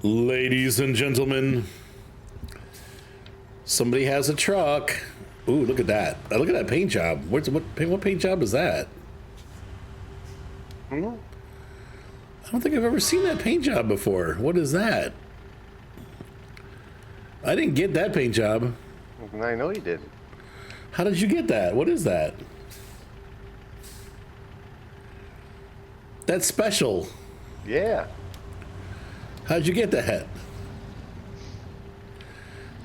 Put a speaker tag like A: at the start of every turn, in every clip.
A: Ladies and gentlemen, somebody has a truck. Ooh, look at that. Look at that paint job. What paint job is that? I don't think I've ever seen that paint job before. What is that? I didn't get that paint job.
B: I know you did.
A: How did you get that? What is that? That's special.
B: Yeah.
A: How'd you get that?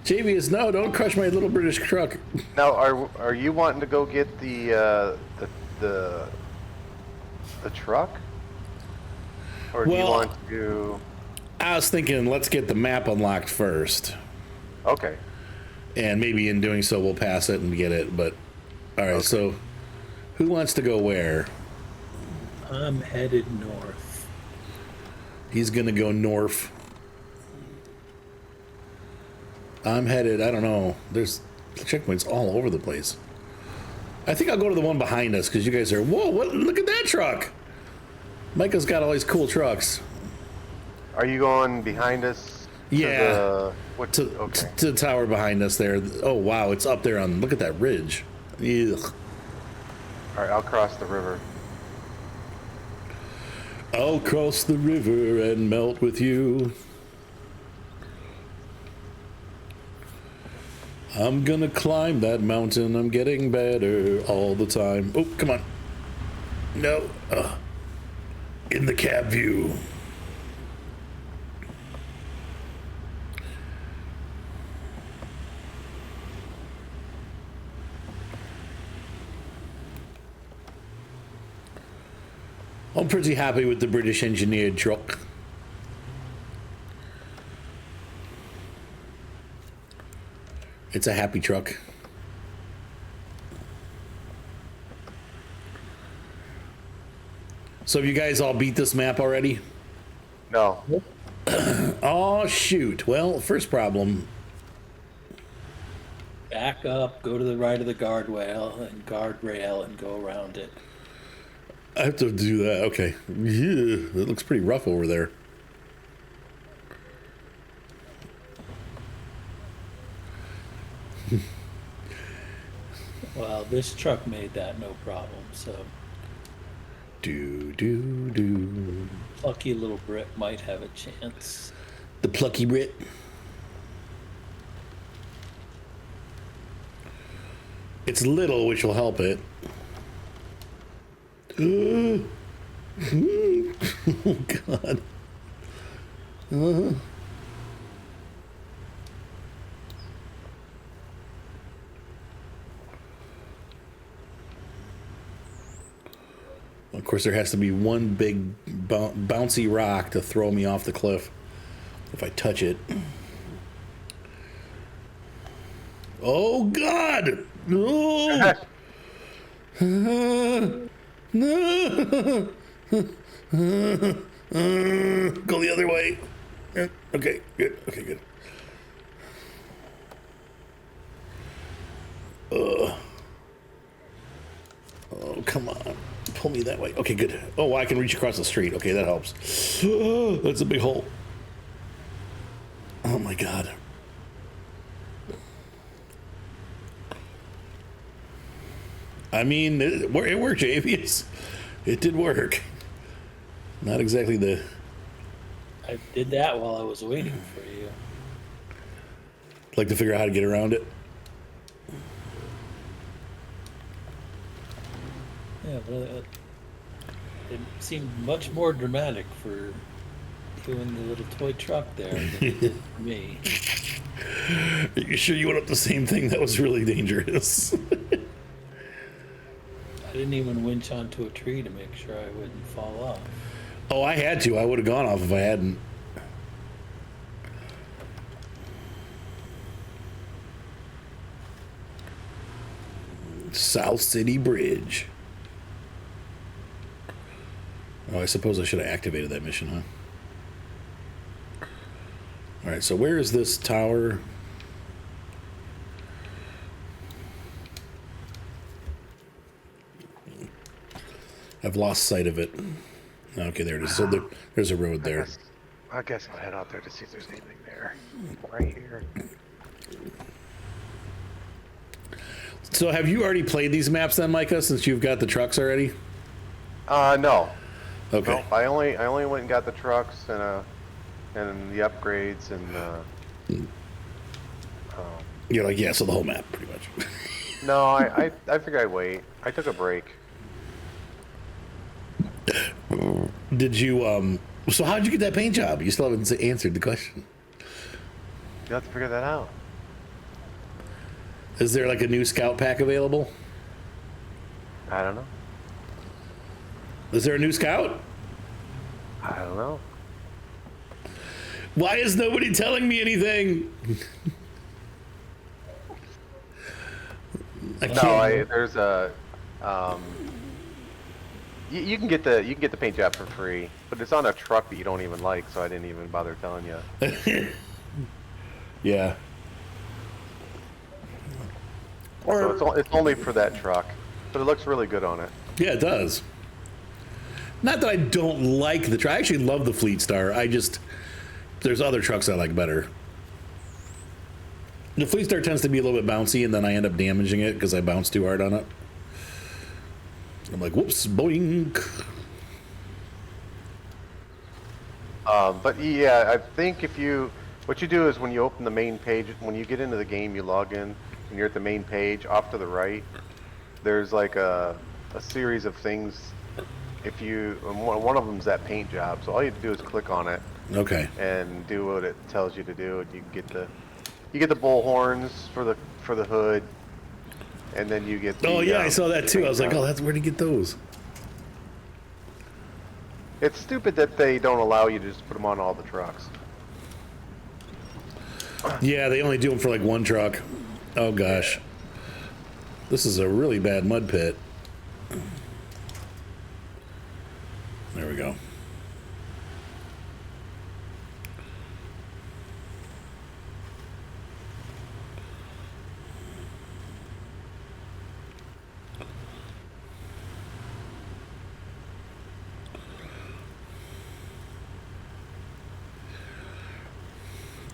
A: JVS, no, don't crush my little British truck.
B: Now, are you wanting to go get the truck, or do you want to?
A: I was thinking, let's get the map unlocked first.
B: Okay.
A: And maybe in doing so, we'll pass it and get it. But all right, okay. So who wants to go where?
C: I'm headed north.
A: He's gonna go north. I'm headed, I don't know. There's checkpoints all over the place. I think I'll go to the one behind us because you guys are, whoa, what, look at that truck. Micah's got all these cool trucks.
B: Are you going behind us?
A: Yeah.
B: To
A: the tower behind us there. Oh, wow, it's up there on, look at that ridge. Ugh.
B: All right, I'll cross the river.
A: I'll cross the river and melt with you. I'm gonna climb that mountain. I'm getting better all the time. Oh, come on. No. In the cab view. I'm pretty happy with the British engineered truck. It's a happy truck. So have you guys all beat this map already?
B: No.
A: Oh, shoot. Well, first problem.
C: Back up, go to the right of the guardrail and go around it.
A: I have to do that. Okay. Yeah, it looks pretty rough over there.
C: Well, this truck made that no problem, so.
A: Do.
C: Plucky little Brit might have a chance.
A: The plucky Brit. It's little, which will help it. Oh, God. Of course, there has to be one big bouncy rock to throw me off the cliff if I touch it. Oh, God! No! No! Go the other way. Okay, good. Okay, good. Oh, come on. Pull me that way. Okay, good. Oh, I can reach across the street. Okay, that helps. That's a big hole. Oh, my God. I mean, it worked, Avius. It did work. Not exactly the...
C: I did that while I was waiting for you.
A: Like to figure out how to get around it?
C: Yeah, but it seemed much more dramatic for doing the little toy truck there than it did for me.
A: Are you sure you went up the same thing? That was really dangerous.
C: I didn't even winch onto a tree to make sure I wouldn't fall off.
A: Oh, I had to. I would have gone off if I hadn't. South City Bridge. Oh, I suppose I should have activated that mission, huh? All right, so where is this tower? I've lost sight of it. Okay, there it is. So there's a road there.
B: I guess I'll head out there to see if there's anything there. Right here.
A: So have you already played these maps then, Micah, since you've got the trucks already?
B: No.
A: Okay.
B: No, I only went and got the trucks and the upgrades and
A: You're like, yeah, so the whole map, pretty much.
B: no, I figured I'd wait. I took a break.
A: Did you, so how'd you get that paint job? You still haven't answered the question.
B: You have to figure that out.
A: Is there like a new scout pack available?
B: I don't know.
A: Is there a new scout?
B: I don't know.
A: Why is nobody telling me anything? I can't.
B: There's a you can get the paint job for free, but it's on a truck that you don't even like, so I didn't even bother telling you.
A: Yeah.
B: So it's only for that truck, but it looks really good on it.
A: Yeah, it does. Not that I don't like the truck. I actually love the Fleet Star. There's other trucks I like better. The Fleet Star tends to be a little bit bouncy, and then I end up damaging it because I bounce too hard on it. I'm like, whoops, boink.
B: But yeah, I think what you do is when you open the main page, when you get into the game, you log in, and you're at the main page, off to the right, there's like a series of things. One of them's that paint job, so all you have to do is click on it.
A: Okay.
B: And do what it tells you to do. You get the bull horns for the hood, and then you get.
A: Oh yeah, I saw that too. I was like, oh, where'd you get those?
B: It's stupid that they don't allow you to just put them on all the trucks.
A: Yeah, they only do them for like one truck. Oh gosh, this is a really bad mud pit. There we go.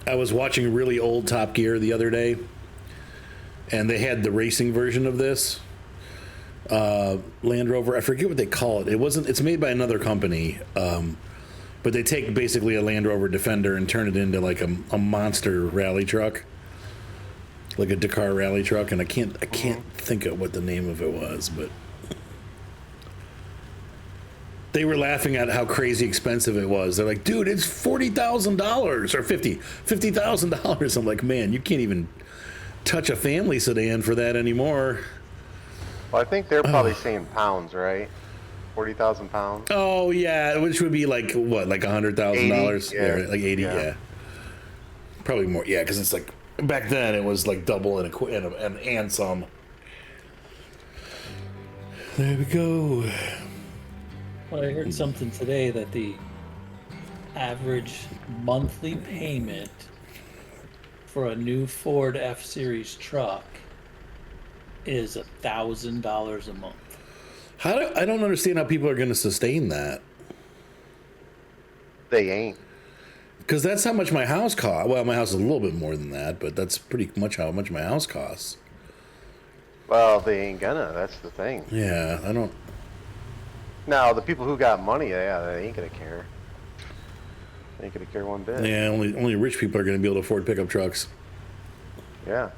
A: I was watching really old Top Gear the other day, and they had the racing version of this Land Rover. I forget what they call it. It's made by another company, but they take basically a Land Rover Defender and turn it into like a monster rally truck, like a Dakar rally truck. And I can't think of what the name of it was, but they were laughing at how crazy expensive it was. They're like, dude, it's $40,000 or $50,000. I'm like, man, you can't even touch a family sedan for that anymore.
B: Well, I think they're probably saying pounds, right? 40,000 pounds.
A: Oh yeah, which would be like what, like $100,000?
B: Yeah,
A: like 80. Yeah, probably more. Yeah, because it's like back then it was like double and some. There we go.
C: Well, I heard something today that the average monthly payment for a new Ford F-Series truck is $1,000 a month.
A: I don't understand how people are going to sustain that.
B: They ain't.
A: Because that's how much my house costs. Well, my house is a little bit more than that, but that's pretty much how much my house costs.
B: Well, they ain't gonna. That's the thing.
A: Yeah, I don't.
B: Now, the people who got money, yeah, they ain't gonna care. They ain't gonna care one bit.
A: Yeah, only rich people are going to be able to afford pickup trucks.
B: Yeah.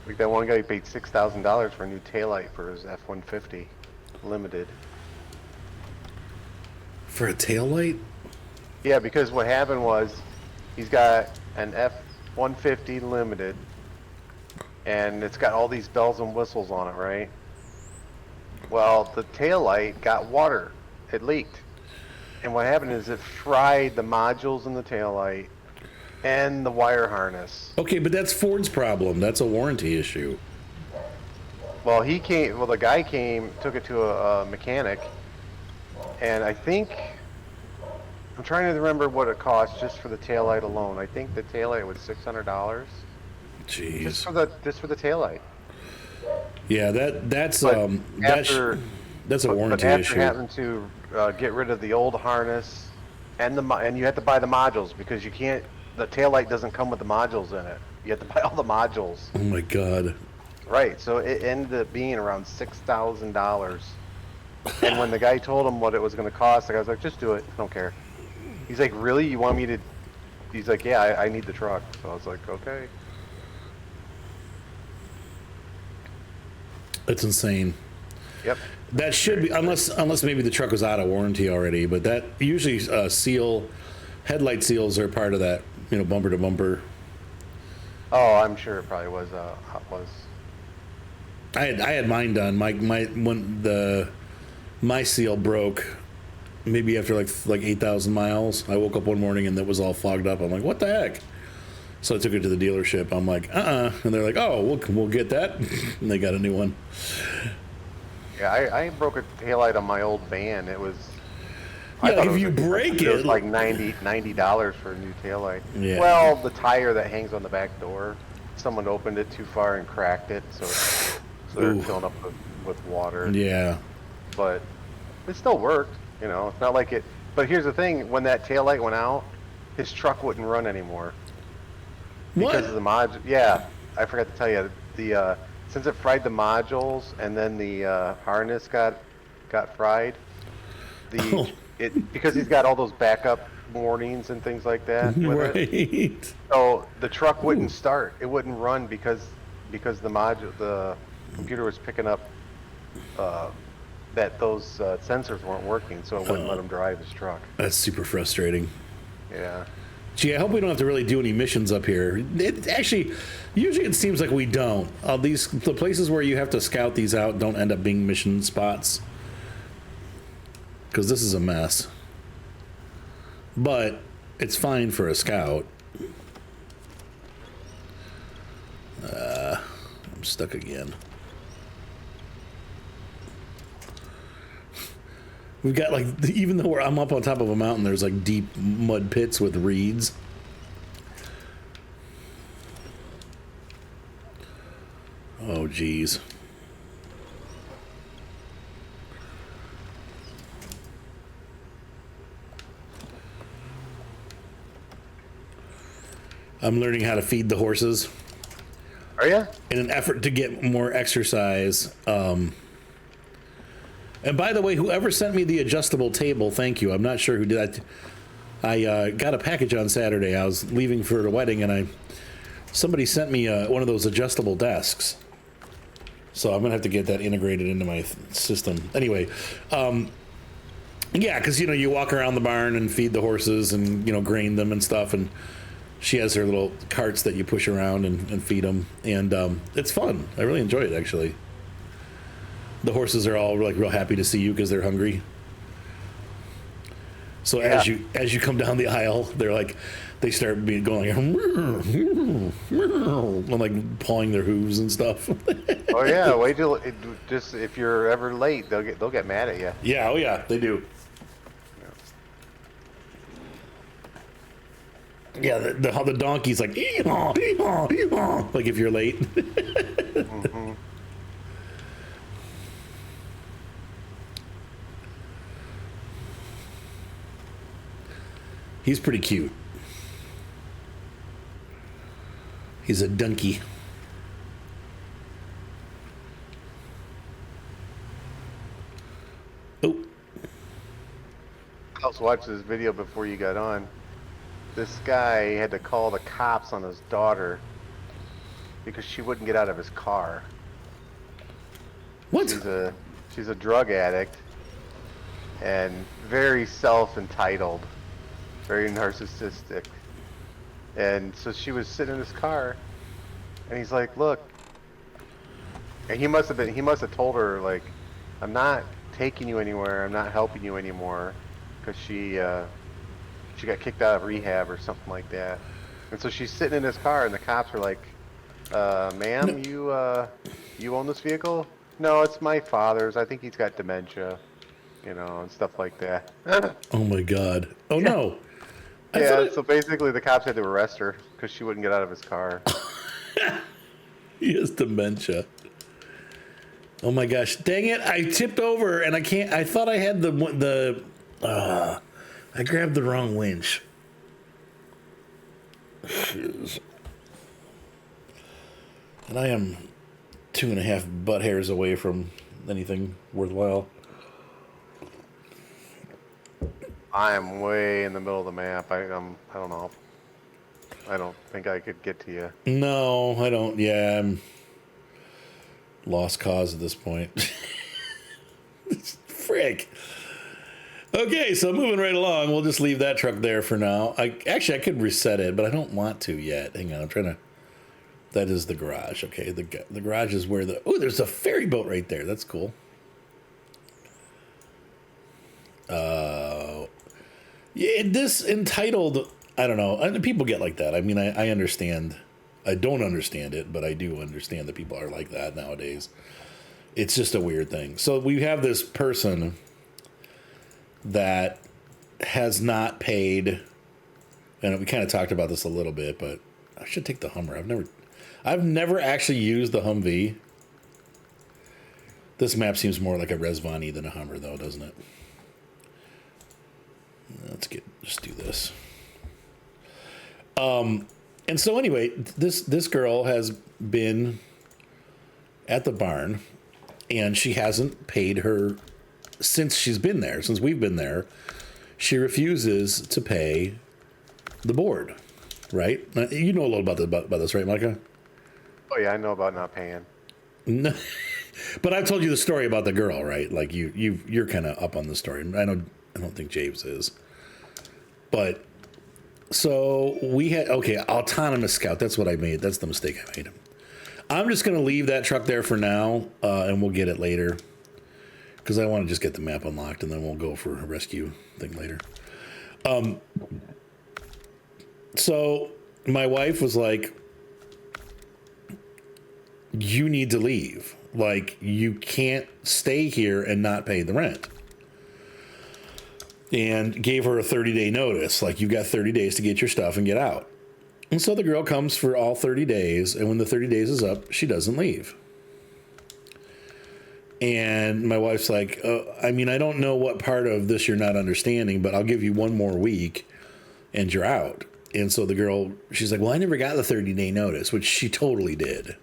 B: Like that one guy who paid $6,000 for a new taillight for his F-150 Limited.
A: For a taillight?
B: Yeah, because what happened was he's got an F-150 Limited, and it's got all these bells and whistles on it, right? Well, the taillight got water. It leaked. And what happened is it fried the modules in the taillight and the wire harness.
A: Okay, but that's Ford's problem. That's a warranty issue.
B: Well, the guy came, took it to a mechanic, and I think, I'm trying to remember what it cost just for the taillight alone. I think the taillight was $600.
A: Jeez.
B: Just for the taillight.
A: Yeah, that's
B: But
A: a warranty
B: after
A: issue.
B: get rid of the old harness and and you have to buy the modules because you can't. The taillight doesn't come with the modules in it. You have to buy all the modules.
A: Oh my god.
B: Right. So it ended up being around $6,000. And when the guy told him what it was going to cost, the guy was like, "Just do it. I don't care." He's like, "Really? You want me to?" He's like, "Yeah, I need the truck." So I was like, "Okay."
A: That's insane.
B: Yep.
A: That should be, unless maybe the truck was out of warranty already, but that usually headlight seals are part of that, bumper to bumper.
B: Oh, I'm sure it probably was.
A: I had mine done. My seal broke maybe after like 8,000 miles. I woke up one morning and it was all fogged up. I'm like, what the heck? So I took it to the dealership. I'm like, and they're like, oh, we'll get that, and they got a new one.
B: Yeah, I broke a taillight on my old van. It was.
A: Yeah, if you break
B: it was
A: it,
B: like $90 for a new taillight.
A: Yeah.
B: Well, the tire that hangs on the back door, someone opened it too far and cracked it, so they're filling up with water.
A: Yeah.
B: But it still worked. It's not like it. But here's the thing: when that taillight went out, his truck wouldn't run anymore because of the modules. Yeah, I forgot to tell you the since it fried the modules and then the harness got fried. Because he's got all those backup warnings and things like that with
A: right.
B: it. So the truck wouldn't start. It wouldn't run because the computer was picking up that those sensors weren't working, so it wouldn't let him drive his truck.
A: That's super frustrating.
B: Yeah.
A: Gee, I hope we don't have to really do any missions up here. Usually it seems like we don't. The places where you have to scout these out don't end up being mission spots. Because this is a mess. But it's fine for a scout. I'm stuck again. We've got even though I'm up on top of a mountain, there's like deep mud pits with reeds. Oh, geez. I'm learning how to feed the horses.
B: Are you?
A: In an effort to get more exercise. And by the way, whoever sent me the adjustable table, thank you. I'm not sure who did that. I got a package on Saturday. I was leaving for the wedding, and somebody sent me one of those adjustable desks. So I'm going to have to get that integrated into my system. Anyway, yeah, because, you walk around the barn and feed the horses and, grain them and stuff, and she has her little carts that you push around and feed them, and it's fun. I really enjoy it, actually. The horses are all real happy to see you because they're hungry. So
B: yeah.
A: as you come down the aisle, they start going and like pawing their hooves and stuff.
B: Oh yeah, wait till if you're ever late, they'll get mad at you.
A: Yeah, oh yeah, they do. Yeah, the donkey's like, ee-haw, ee-haw, ee-haw, like if you're late.
B: Mm-hmm.
A: He's pretty cute. He's a donkey. Oh.
B: I was watching this video before you got on. This guy had to call the cops on his daughter because she wouldn't get out of his car.
A: What?
B: She's a drug addict and very self-entitled, very narcissistic. And so she was sitting in his car, and he's like, "Look," and he must have told her, like, "I'm not taking you anywhere. I'm not helping you anymore," because she got kicked out of rehab or something like that. And so she's sitting in his car, and the cops are like, "Ma'am, you own this vehicle?" "No, it's my father's. I think he's got dementia," and stuff like that.
A: Oh my God. Oh no.
B: Yeah, so basically the cops had to arrest her because she wouldn't get out of his car.
A: He has dementia. Oh my gosh. Dang it. I tipped over and I thought I had I grabbed the wrong winch. Jeez. And I am 2.5 butt hairs away from anything worthwhile.
B: I am way in the middle of the map. I don't know. I don't think I could get to you.
A: No, I don't. Yeah, I'm lost cause at this point. Frick. Okay, so moving right along, we'll just leave that truck there for now. I could reset it, but I don't want to yet. Hang on, I'm trying to. That is the garage. Okay, the garage is where there's a ferry boat right there. That's cool. Yeah, this entitled, I don't know. People get like that. I mean, I understand. I don't understand it, but I do understand that people are like that nowadays. It's just a weird thing. So we have this person that has not paid, and we kind of talked about this a little bit, but I should take the Hummer. I've never actually used the Humvee. This map seems more like a Resvani than a Hummer, though, doesn't it? Let's just do this. And so anyway, this girl has been at the barn, and she hasn't paid her since she's been there. Since we've been there, she refuses to pay the board. Right? You know a little about this, right, Micah?
B: Oh yeah, I know about not paying.
A: No, but I've told you the story about the girl, right? Like you're kind of up on the story. I don't think James is. But so we had autonomous scout. That's what I made. That's the mistake I made. I'm just gonna leave that truck there for now, and we'll get it later because I want to just get the map unlocked, and then we'll go for a rescue thing later. So my wife was like, "You need to leave. Like, you can't stay here and not pay the rent." And gave her a 30-day notice. Like, you've got 30 days to get your stuff and get out. And so the girl comes for all 30 days, and when the 30 days is up, she doesn't leave. And my wife's like, I mean, I don't know what part of this you're not understanding, but I'll give you one more week, and you're out. And so the girl, she's like, well, I never got the 30-day notice, which she totally did.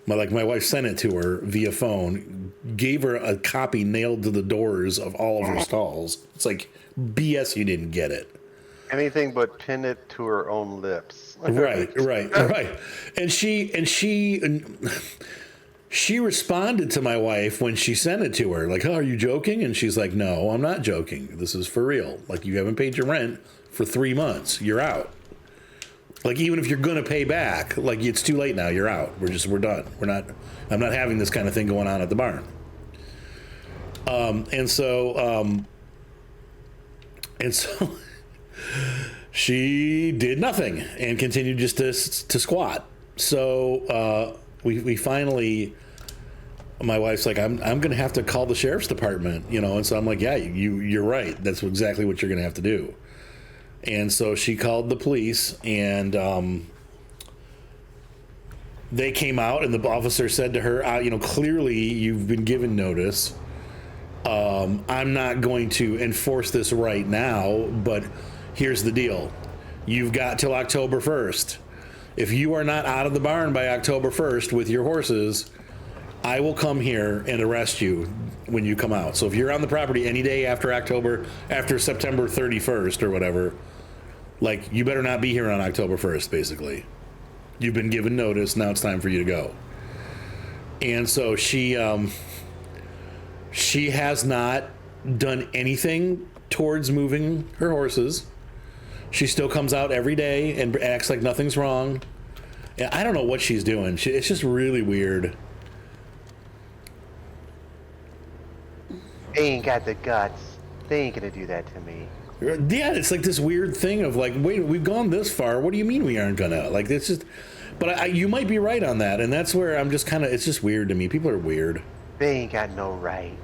A: My wife sent it to her via phone, gave her a copy nailed to the doors of all of her stalls. It's like, BS, you didn't get it.
B: Anything but pin it to her own lips.
A: Right. And she responded to my wife when she sent it to her, like, oh, are you joking? And she's like, no, I'm not joking. This is for real. Like, you haven't paid your rent for 3 months. You're out. Like, even if you're going to pay back, like, it's too late now. You're out. We're done. I'm not having this kind of thing going on at the barn. And so she did nothing and continued just to squat. So, we finally, my wife's like, I'm going to have to call the sheriff's department, and so I'm like, yeah, you're right. That's exactly what you're going to have to do. And so she called the police, and they came out, and the officer said to her, clearly you've been given notice. I'm not going to enforce this right now, but here's the deal. You've got till October 1st. If you are not out of the barn by October 1st with your horses, I will come here and arrest you when you come out. So if you're on the property any day after September 31st or whatever, like, you better not be here on October 1st, basically. You've been given notice. Now it's time for you to go. And so she has not done anything towards moving her horses. She still comes out every day and acts like nothing's wrong. And I don't know what she's doing. It's just really weird.
B: They ain't got the guts. They ain't gonna do that to me.
A: Yeah, it's like this weird thing of like, wait, we've gone this far. What do you mean we aren't gonna? Like, it's just, but you might be right on that, and that's where I'm just kind of, it's just weird to me. People are weird.
B: They ain't got no right.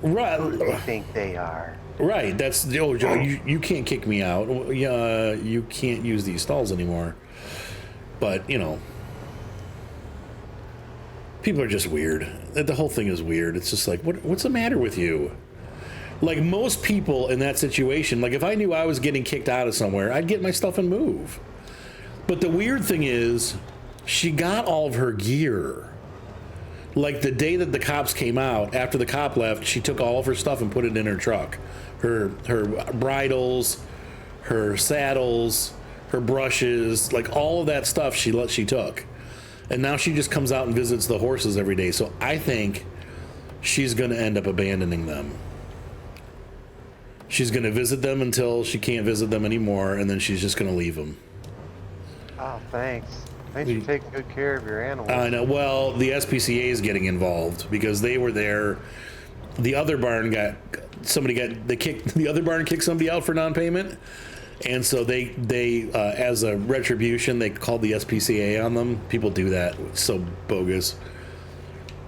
A: Right.
B: Who do they think they are?
A: Right. That's you can't kick me out. You can't use these stalls anymore. But people People are just weird. The whole thing is weird. It's just like, what's the matter with you? Like most people in that situation, like if I knew I was getting kicked out of somewhere, I'd get my stuff and move. But the weird thing is, she got all of her gear. Like the day that the cops came out, after the cop left, she took all of her stuff and put it in her truck. Her bridles, her saddles, her brushes, like all of that stuff she took. And now she just comes out and visits the horses every day. So I think she's going to end up abandoning them. She's going to visit them until she can't visit them anymore, and then she's just going to leave them.
B: Oh, thanks. Thanks for taking good care of your animals.
A: I know. Well, the SPCA is getting involved because they were there. The other barn the other barn kicked somebody out for non-payment, and so they as a retribution, they called the SPCA on them. People do that. It's so bogus.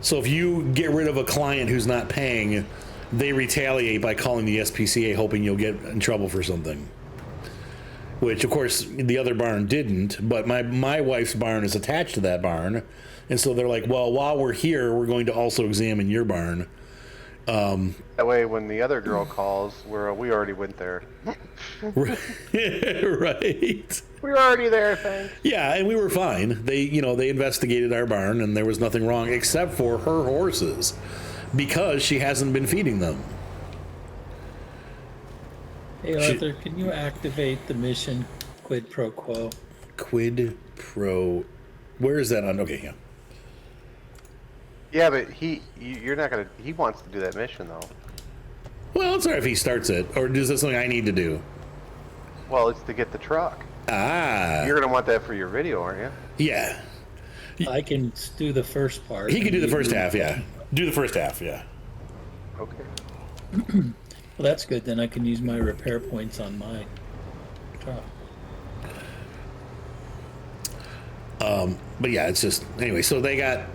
A: So if you get rid of a client who's not paying, they retaliate by calling the SPCA, hoping you'll get in trouble for something. Which, of course, the other barn didn't, but my wife's barn is attached to that barn. And so they're like, well, while we're here, we're going to also examine your barn.
B: That way, when the other girl calls, we already went there.
A: Right.
B: We were already there, thanks.
A: Yeah, and we were fine. They investigated our barn, and there was nothing wrong except for her horses, because she hasn't been feeding them.
C: Hey Arthur, can you activate the mission quid pro quo?
A: Quid pro. Where is that on? Okay, yeah.
B: Yeah, but you're not gonna. He wants to do that mission though.
A: Well, it's all right if he starts it, or is this something I need to do?
B: Well, it's to get the truck.
A: Ah.
B: You're gonna want that for your video, aren't you?
A: Yeah.
C: I can do the first part.
A: He can do the first half, yeah. Do the first half, yeah.
B: Okay.
C: Well, that's good. Then I can use my repair points on my truck.
A: But yeah, it's just anyway. So they got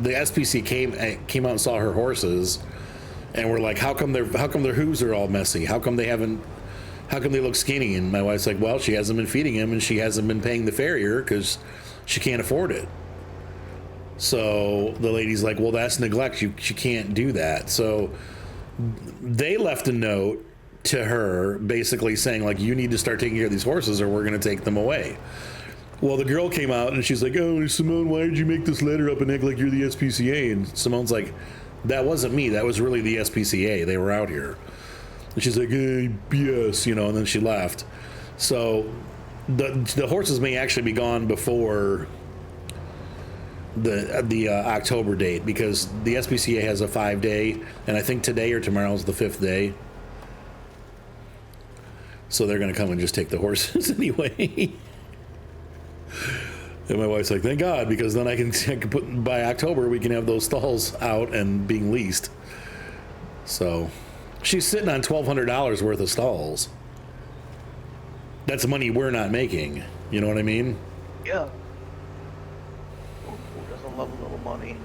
A: the SPC came out and saw her horses, and we're like, how come their hooves are all messy? How come they look skinny? And my wife's like, well, she hasn't been feeding him, and she hasn't been paying the farrier because she can't afford it. So the lady's like, well, that's neglect. She can't do that. So they left a note to her basically saying, like, you need to start taking care of these horses or we're going to take them away. Well, the girl came out and she's like, oh, Simone, why did you make this letter up and act like you're the SPCA? And Simone's like, that wasn't me. That was really the SPCA. They were out here. And she's like, yes, and then she left. So the horses may actually be gone before the October date, because the SPCA has a 5-day, and I think today or tomorrow is the 5th day. So they're going to come and just take the horses anyway. And my wife's like, thank God, because then I can put, by October we can have those stalls out and being leased. So she's sitting on $1,200 worth of stalls. That's money we're not making. You know what I mean?
B: Yeah. Love a little money.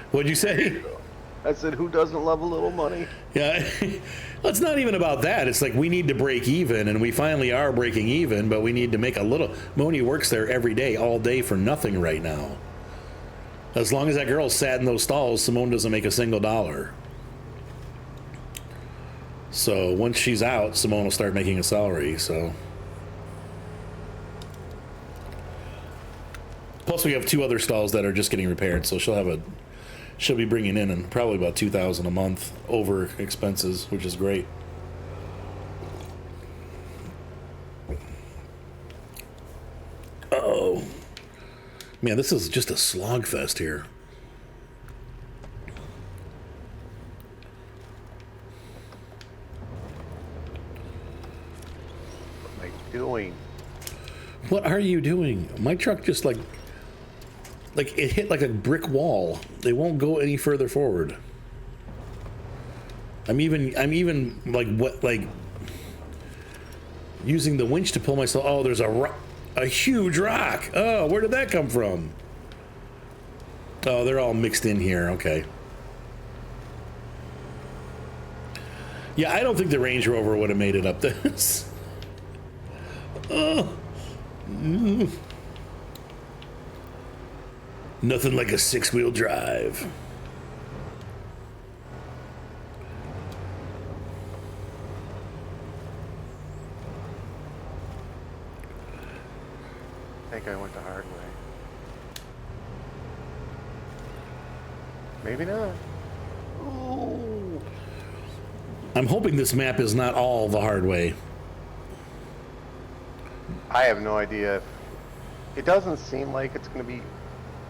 A: What'd you say?
B: I said, who doesn't love a little money?
A: Yeah. Well, it's not even about that. It's like we need to break even, and we finally are breaking even, but we need to make a little. Moni works there every day, all day for nothing right now. As long as that girl sat in those stalls, Simone doesn't make a single dollar. So once she's out, Simone will start making a salary, so. Plus, we have 2 other stalls that are just getting repaired, so she'll be bringing in probably about $2,000 a month over expenses, which is great. Oh man, this is just a slogfest here.
B: What am I doing?
A: What are you doing? My truck just like it hit like a brick wall. They won't go any further forward. I'm even like using the winch to pull myself. Oh, there's a huge rock. Oh, where did that come from? Oh, they're all mixed in here. Okay. Yeah, I don't think the Range Rover would have made it up this. Oh. Nothing like a 6-wheel drive.
B: I think I went the hard way. Maybe not. Ooh.
A: I'm hoping this map is not all the hard way.
B: I have no idea. It doesn't seem like it's going to be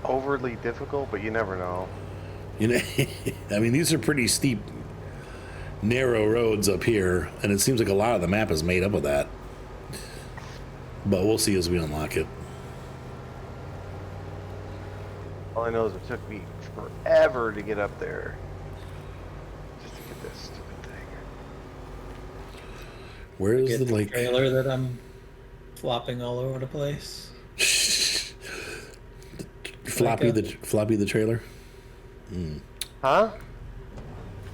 B: overly difficult, but you never know.
A: You know, I mean, these are pretty steep, narrow roads up here, and it seems like a lot of the map is made up of that. But we'll see as we unlock it.
B: All I know is it took me forever to get up there. Just to get this stupid thing.
A: Where is
C: Get
A: the
C: the
A: like
C: trailer that I'm flopping all over the place.
A: floppy the trailer?
B: Huh?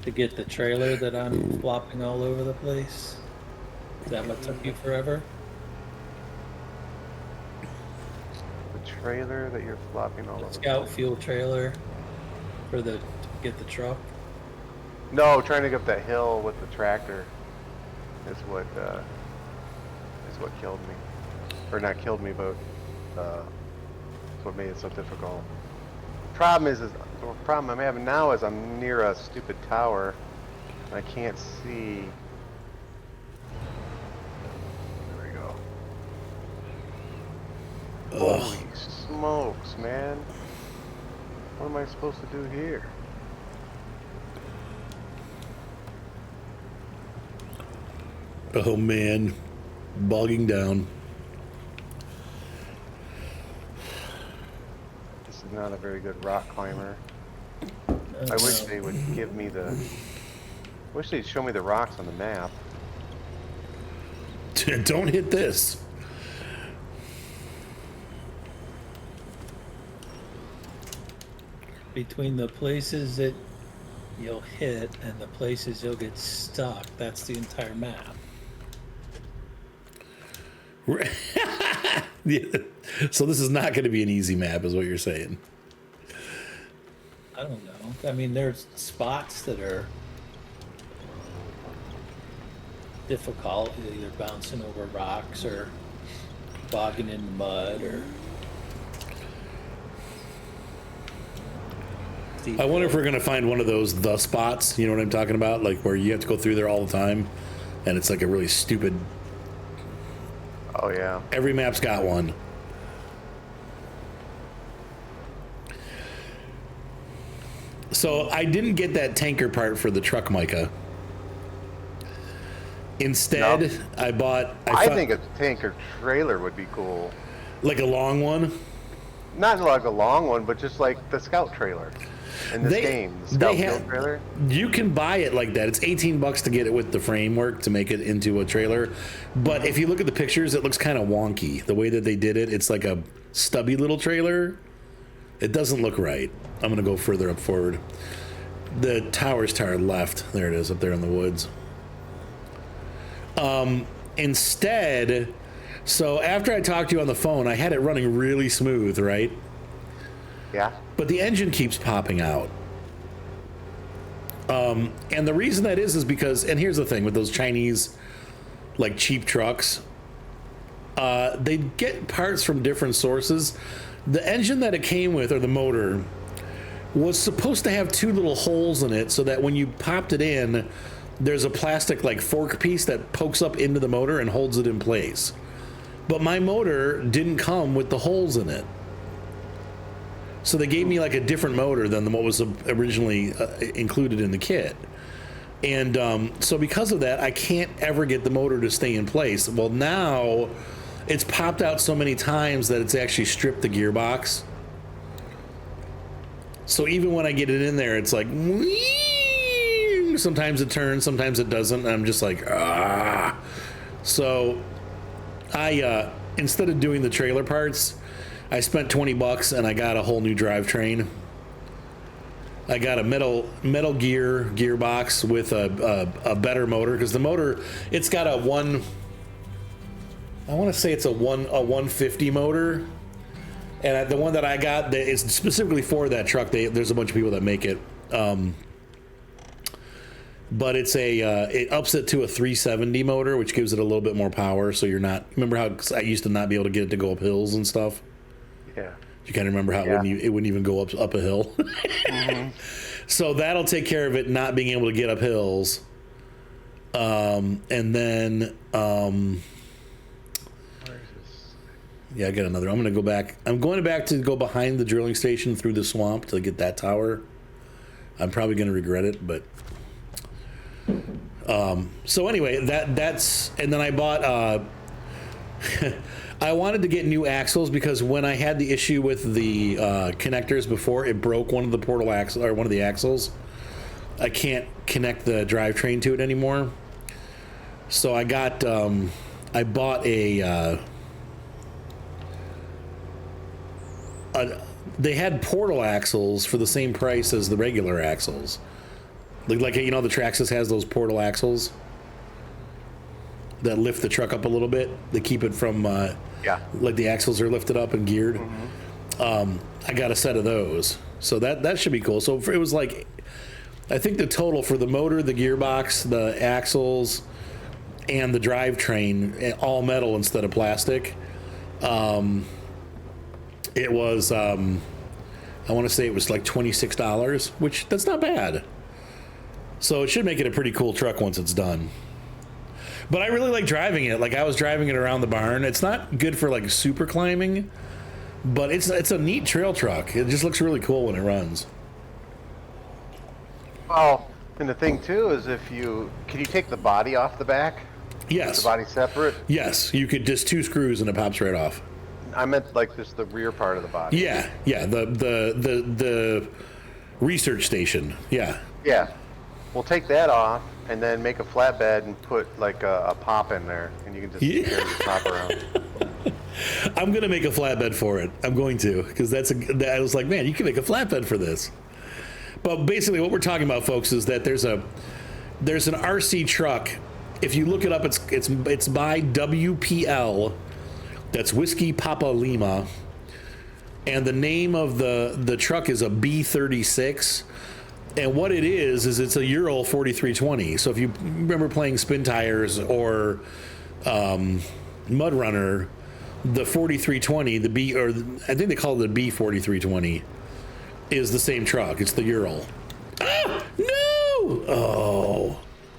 C: To get the trailer that I'm flopping all over the place. Is that what took you forever?
B: The trailer that you're flopping all
C: The
B: over.
C: scout fuel trailer for the to get the truck.
B: No, trying to get up that hill with the tractor is what killed me. Or not killed me, but it's what made it so difficult. The problem I'm having now is I'm near a stupid tower and I can't see. There we go.
A: Ugh.
B: Holy smokes, man. What am I supposed to do here?
A: Oh man, bogging down.
B: This is not a very good rock climber.
C: Oh,
B: I wish
C: no.
B: they would give me the... wish they'd show me the rocks on the map.
A: Don't hit this.
C: Between the places that you'll hit and the places you'll get stuck, that's the entire map.
A: Yeah. So this is not going to be an easy map, is what you're saying.
C: I don't know. I mean, there's spots that are difficult, either bouncing over rocks or bogging in the mud or...
A: I wonder if we're going to find one of those the spots, you know what I'm talking about? Like where you have to go through there all the time, and it's like a really stupid...
B: Oh yeah.
A: Every map's got one. So I didn't get that tanker part for the truck, Micah. Instead,
B: No.
A: I
B: think a tanker trailer would be cool.
A: like a long one.
B: Not like a long one, but just like the scout trailer in this game. The scout field trailer.
A: You can buy it like that. It's $18 to get it with the framework to make it into a trailer. But if you look at the pictures, it looks kind of wonky. The way that they did it, it's like a stubby little trailer. It doesn't look right. I'm going to go further up forward. The tower's to our left. There it is, up there in the woods. Instead, so after I talked to you on the phone, I had it running really smooth, right?
B: Yeah.
A: But the engine keeps popping out. And the reason that is because, and here's the thing with those Chinese, like cheap trucks, they get parts from different sources. The engine that it came with, or the motor, was supposed to have two little holes in it so that when you popped it in, there's a plastic like fork piece that pokes up into the motor and holds it in place. But my motor didn't come with the holes in it. So they gave me like a different motor than what was originally included in the kit. And so because of that, I can't ever get the motor to stay in place. Well, now it's popped out so many times that it's actually stripped the gearbox. So even when I get it in there, it's like, whee! Sometimes it turns, sometimes it doesn't. And I'm just like, ah. So I, instead of doing the trailer parts, I spent $20 and I got a whole new drivetrain. I got a metal gear gearbox with a better motor, because the motor, it's got a I want to say it's a 150 motor, And the one that I got that is specifically for that truck. There's a bunch of people that make it. But it's it ups it to a 370 motor, which gives it a little bit more power. So you're not, remember how I used to not be able to get it to go up hills and stuff?
B: Yeah.
A: You kind of remember how it wouldn't even go up a hill. Mm-hmm. So that'll take care of it not being able to get up hills. And then, yeah, I got another. I'm going to go back. I'm going back to go behind the drilling station through the swamp to get that tower. I'm probably going to regret it, but. So anyway, that's, and then I bought, I wanted to get new axles because when I had the issue with the connectors before, it broke one of the portal axle or one of the axles. I can't connect the drivetrain to it anymore. So I got, I bought they had portal axles for the same price as the regular axles. Like you know, the Traxxas has those portal axles that lift the truck up a little bit. They keep it from, like the axles are lifted up and geared. Mm-hmm. I got a set of those. So that should be cool. So it was like, I think the total for the motor, the gearbox, the axles, and the drivetrain, all metal instead of plastic. It was, I want to say it was like $26, which that's not bad. So it should make it a pretty cool truck once it's done. But I really like driving it. Like I was driving it around the barn. It's not good for like super climbing, but it's a neat trail truck. It just looks really cool when it runs.
B: Well, and the thing too is can you take the body off the back?
A: Yes.
B: The body separate?
A: Yes, you could just 2 screws and it pops right off.
B: I meant like just the rear part of the body.
A: Yeah, the research station. Yeah.
B: Yeah. We'll take that off and then make a flatbed and put like a pop in there, and you can just carry the top around.
A: I'm gonna make a flatbed for it. I'm going to, because I was like, man, you can make a flatbed for this. But basically, what we're talking about, folks, is that there's an RC truck. If you look it up, it's by WPL. That's Whiskey Papa Lima, and the name of the truck is a B36. And what it is it's a Ural 4320. So if you remember playing Spin Tires or Mud Runner, the 4320, I think they call it the B4320, is the same truck. It's the Ural. Ah, no! Oh.